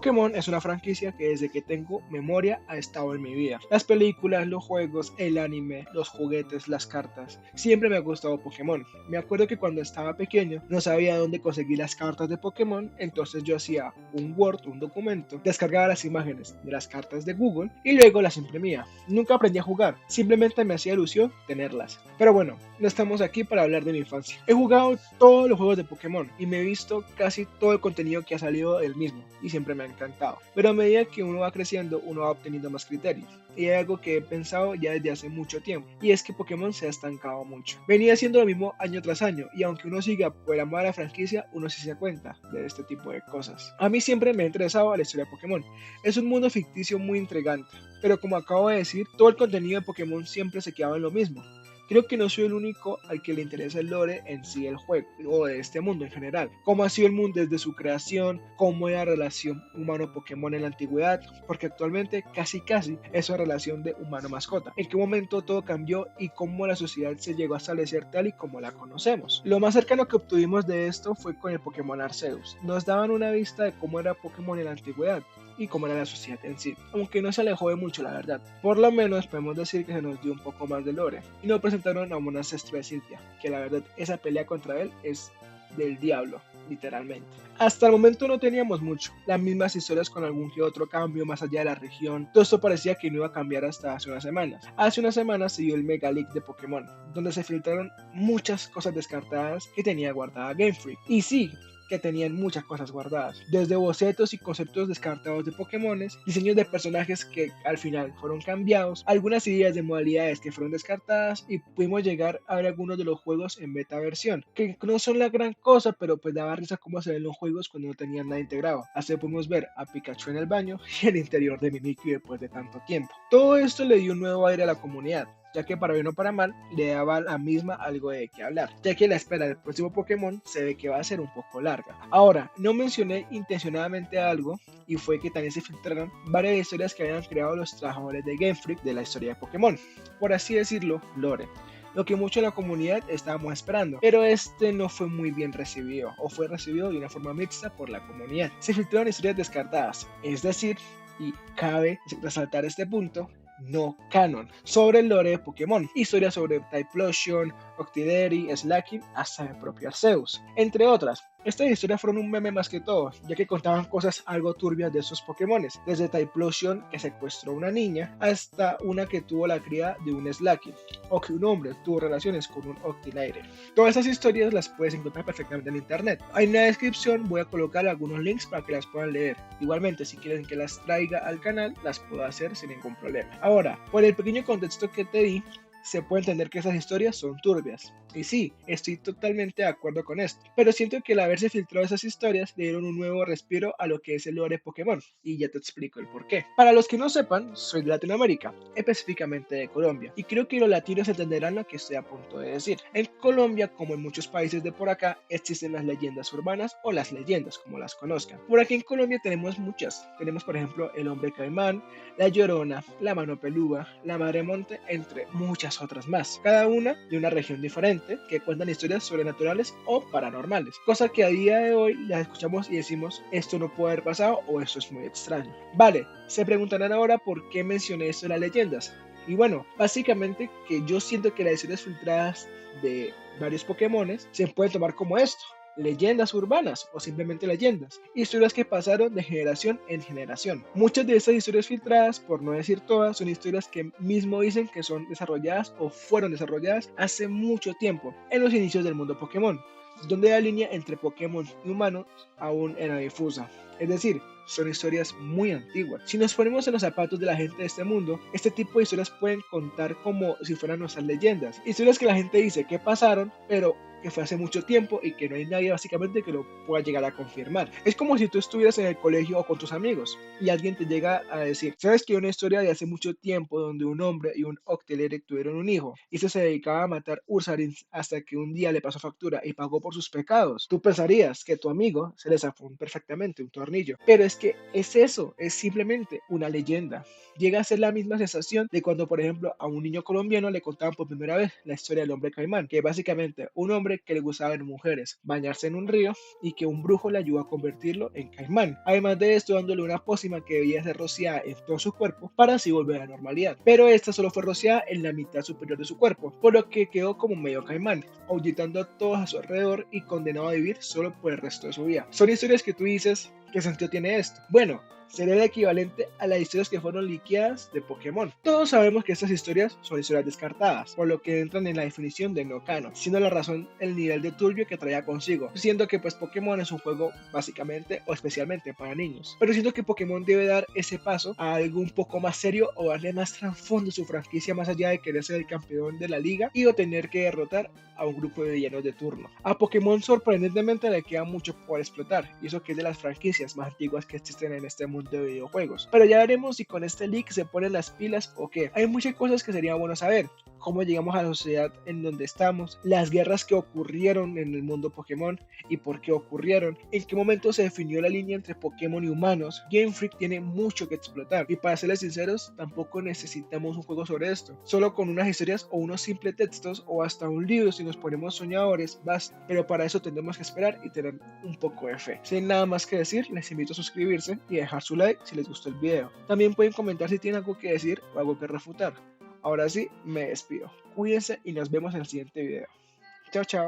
Pokémon es una franquicia que desde que tengo memoria ha estado en mi vida. Las películas, los juegos, el anime, los juguetes, las cartas. Siempre me ha gustado Pokémon. Me acuerdo que cuando estaba pequeño no sabía dónde conseguir las cartas de Pokémon, entonces yo hacía un Word, un documento, descargaba las imágenes de las cartas de Google y luego las imprimía. Nunca aprendí a jugar, simplemente me hacía ilusión tenerlas. Pero bueno, no estamos aquí para hablar de mi infancia. He jugado todos los juegos de Pokémon y me he visto casi todo el contenido que ha salido del mismo y siempre me ha encantado. Pero a medida que uno va creciendo, uno va obteniendo más criterios. Y hay algo que he pensado ya desde hace mucho tiempo, y es que Pokémon se ha estancado mucho. Venía haciendo lo mismo año tras año, y aunque uno siga por el amor a la franquicia, uno sí se da cuenta de este tipo de cosas. A mí siempre me ha interesado la historia de Pokémon. Es un mundo ficticio muy intrigante, pero como acabo de decir, todo el contenido de Pokémon siempre se quedaba en lo mismo. Creo que no soy el único al que le interesa el lore en sí del juego, o de este mundo en general. Cómo ha sido el mundo desde su creación, cómo era la relación humano-Pokémon en la antigüedad, porque actualmente casi es una relación de humano-mascota. En qué momento todo cambió y cómo la sociedad se llegó a establecer tal y como la conocemos. Lo más cercano que obtuvimos de esto fue con el Pokémon Arceus. Nos daban una vista de cómo era Pokémon en la antigüedad y cómo era la sociedad en sí, aunque no se alejó de mucho la verdad. Por lo menos podemos decir que se nos dio un poco más de lore y nos presentaron a un ancestro de Cynthia, que la verdad esa pelea contra él es del diablo, literalmente. Hasta el momento no teníamos mucho, las mismas historias con algún que otro cambio más allá de la región. Todo esto parecía que no iba a cambiar hasta hace unas semanas. Hace unas semanas se dio el Mega Leak de Pokémon, donde se filtraron muchas cosas descartadas que tenía guardada Game Freak. Y sí, que tenían muchas cosas guardadas, desde bocetos y conceptos descartados de Pokémones, diseños de personajes que al final fueron cambiados, algunas ideas de modalidades que fueron descartadas y pudimos llegar a ver algunos de los juegos en beta versión, que no son la gran cosa, pero pues daba risa cómo se ven los juegos cuando no tenían nada integrado. Así pudimos ver a Pikachu en el baño y el interior de Mimikyu después de tanto tiempo. Todo esto le dio un nuevo aire a la comunidad, ya que para bien o para mal le daba a la misma algo de qué hablar, ya que la espera del próximo Pokémon se ve que va a ser un poco larga. Ahora, no mencioné intencionadamente algo, y fue que también se filtraron varias historias que habían creado los trabajadores de Game Freak de la historia de Pokémon, por así decirlo, lore, lo que mucho de la comunidad estábamos esperando, pero este no fue muy bien recibido, o fue recibido de una forma mixta por la comunidad. Se filtraron historias descartadas, es decir, y cabe resaltar este punto, no canon, sobre el lore de Pokémon, historias sobre Typhlosion, Octillery, Slaking, hasta el propio Arceus, entre otras. Estas historias fueron un meme más que todo, ya que contaban cosas algo turbias de esos Pokémones, desde Typhlosion, que secuestró a una niña, hasta una que tuvo la cría de un Slaking, o que un hombre tuvo relaciones con un Octillery. Todas esas historias las puedes encontrar perfectamente en internet. En la descripción voy a colocar algunos links para que las puedan leer. Igualmente, si quieren que las traiga al canal, las puedo hacer sin ningún problema. Ahora, por el pequeño contexto que te di, se puede entender que esas historias son turbias. Y sí, estoy totalmente de acuerdo con esto. Pero siento que el haberse filtrado esas historias le dieron un nuevo respiro a lo que es el lore de Pokémon. Y ya te explico el porqué. Para los que no sepan, soy de Latinoamérica, específicamente de Colombia. Y creo que los latinos entenderán lo que estoy a punto de decir. En Colombia, como en muchos países de por acá, existen las leyendas urbanas o las leyendas, como las conozcan. Por aquí en Colombia tenemos muchas. Tenemos, por ejemplo, el hombre caimán, la llorona, la mano pelúa, la madre monte, entre muchas otras más, cada una de una región diferente que cuentan historias sobrenaturales o paranormales, cosa que a día de hoy las escuchamos y decimos esto no puede haber pasado o esto es muy extraño. Vale, se preguntarán ahora por qué mencioné esto de las leyendas. Y bueno, básicamente que yo siento que las historias filtradas de varios Pokémones se pueden tomar como esto: leyendas urbanas o simplemente leyendas, historias que pasaron de generación en generación. Muchas de estas historias filtradas, por no decir todas, son historias que mismo dicen que son desarrolladas o fueron desarrolladas hace mucho tiempo, en los inicios del mundo Pokémon, donde la línea entre Pokémon y humanos aún era difusa. Es decir, son historias muy antiguas. Si nos ponemos en los zapatos de la gente de este mundo, este tipo de historias pueden contar como si fueran nuestras leyendas. Historias que la gente dice que pasaron, pero que fue hace mucho tiempo y que no hay nadie básicamente que lo pueda llegar a confirmar. Es como si tú estuvieras en el colegio o con tus amigos y alguien te llega a decir, ¿sabes que hay una historia de hace mucho tiempo donde un hombre y un Octillery tuvieron un hijo y se dedicaba a matar Ursalins hasta que un día le pasó factura y pagó por sus pecados? Tú pensarías que tu amigo se le zafó perfectamente un tornillo, pero es que es eso, es simplemente una leyenda. Llega a ser la misma sensación de cuando, por ejemplo, a un niño colombiano le contaban por primera vez la historia del hombre caimán, que básicamente un hombre hombre que le gustaba ver mujeres, bañarse en un río y que un brujo le ayudó a convertirlo en caimán. Además de esto, dándole una pócima que debía ser rociada en todo su cuerpo para así volver a la normalidad. Pero esta solo fue rociada en la mitad superior de su cuerpo, por lo que quedó como medio caimán, ahuyentando a todos a su alrededor y condenado a vivir solo por el resto de su vida. Son historias que tú dices, ¿qué sentido tiene esto? Bueno, sería el equivalente a las historias que fueron liqueadas de Pokémon. Todos sabemos que estas historias son historias descartadas, por lo que entran en la definición de no canon, siendo la razón el nivel de turbio que traía consigo, siendo que pues Pokémon es un juego básicamente o especialmente para niños. Pero siento que Pokémon debe dar ese paso a algo un poco más serio o darle más trasfondo a su franquicia más allá de querer ser el campeón de la liga y o tener que derrotar a un grupo de villanos de turno. A Pokémon sorprendentemente le queda mucho por explotar, y eso que es de las franquicias más antiguas que existen en este mundo de videojuegos. Pero ya veremos si con este leak se ponen las pilas o qué. Hay muchas cosas que sería bueno saber. Cómo llegamos a la sociedad en donde estamos, las guerras que ocurrieron en el mundo Pokémon y por qué ocurrieron, en qué momento se definió la línea entre Pokémon y humanos. Game Freak tiene mucho que explotar y para serles sinceros, tampoco necesitamos un juego sobre esto. Solo con unas historias o unos simples textos o hasta un libro si nos ponemos soñadores, basta. Pero para eso tendremos que esperar y tener un poco de fe. Sin nada más que decir, les invito a suscribirse y dejar su like si les gustó el video. También pueden comentar si tienen algo que decir o algo que refutar. Ahora sí, me despido. Cuídense y nos vemos en el siguiente video. Chao, chao.